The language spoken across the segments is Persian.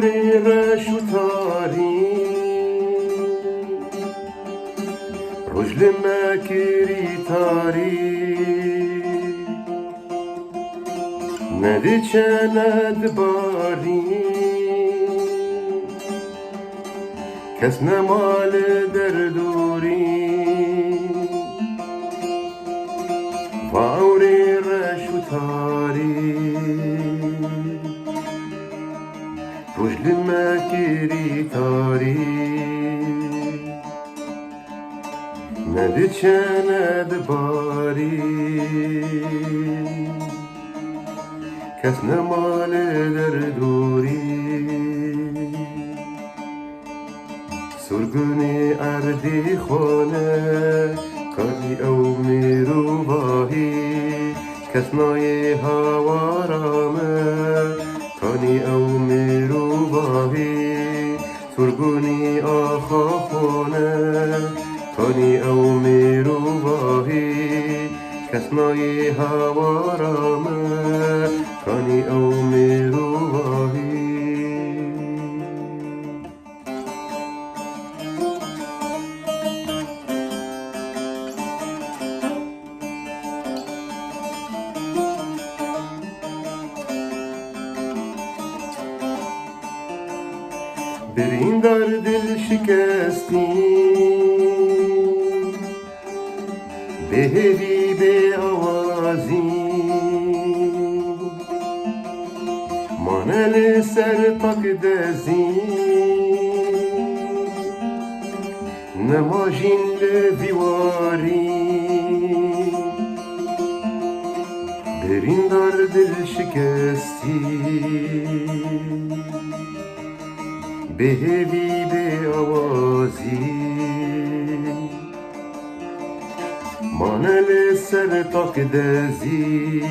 باوری رش و تاری رجل مکری تاری ندی چند باری کس نمال در دوری باوری رش و تاری رجل مکری تاری ندی چند باری کس نمال در دوری سرگونی اردی خانه کانی او میرو باهی کس نای هوارامه کانی او میرو باهی سرگونی آخا خانه کانی او میرو باهی کس نای هوارامه کانی او میرو باهی برین در دل شکستی بهوی به آوازی مانل سر پاک دزی نماجین لویواری برین در دل شکستی بهوی به آوازی مانل سر تاک دزی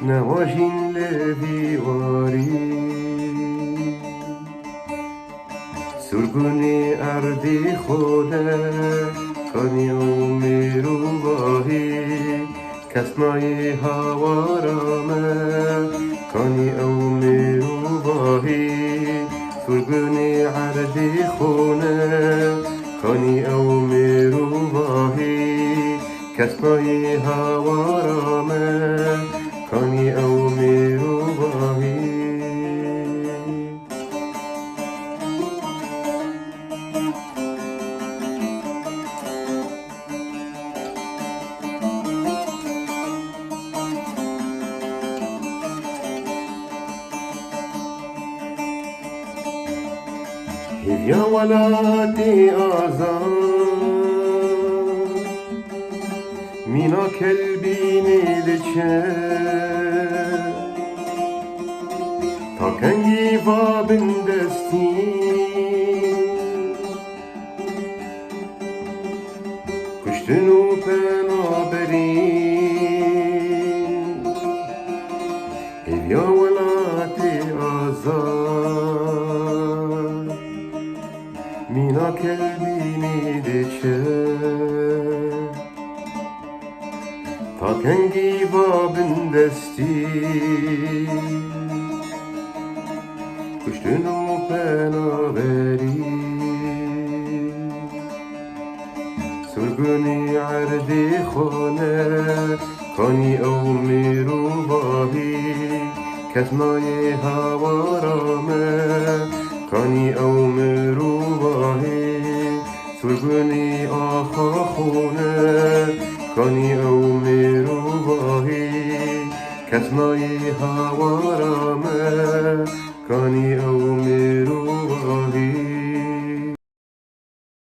نواجین لویواری سرگونی اردی خوده کانی او میرو باهی کس نای هوارامه کانی او میرو باهی سرگونی اردی خونه کانی او میرو باهی کس نای هوارامه کانی او میرو باهی هيا ولاتي آزاد مينا كلبي ندچه تا کنگی وابن دستی کشتن و پنابرین هيا ولاتي آزاد مینا کلبینی دچه تا کنگی وابن دستی کشتن و پنابری سرگونی عردی خانه کانی او میرو باهی کس نای هوارامه کانی او میرو باهی سرگونی آخا خونه کانی او میرو باهی کس نای هوارامه کانی او میرو باهی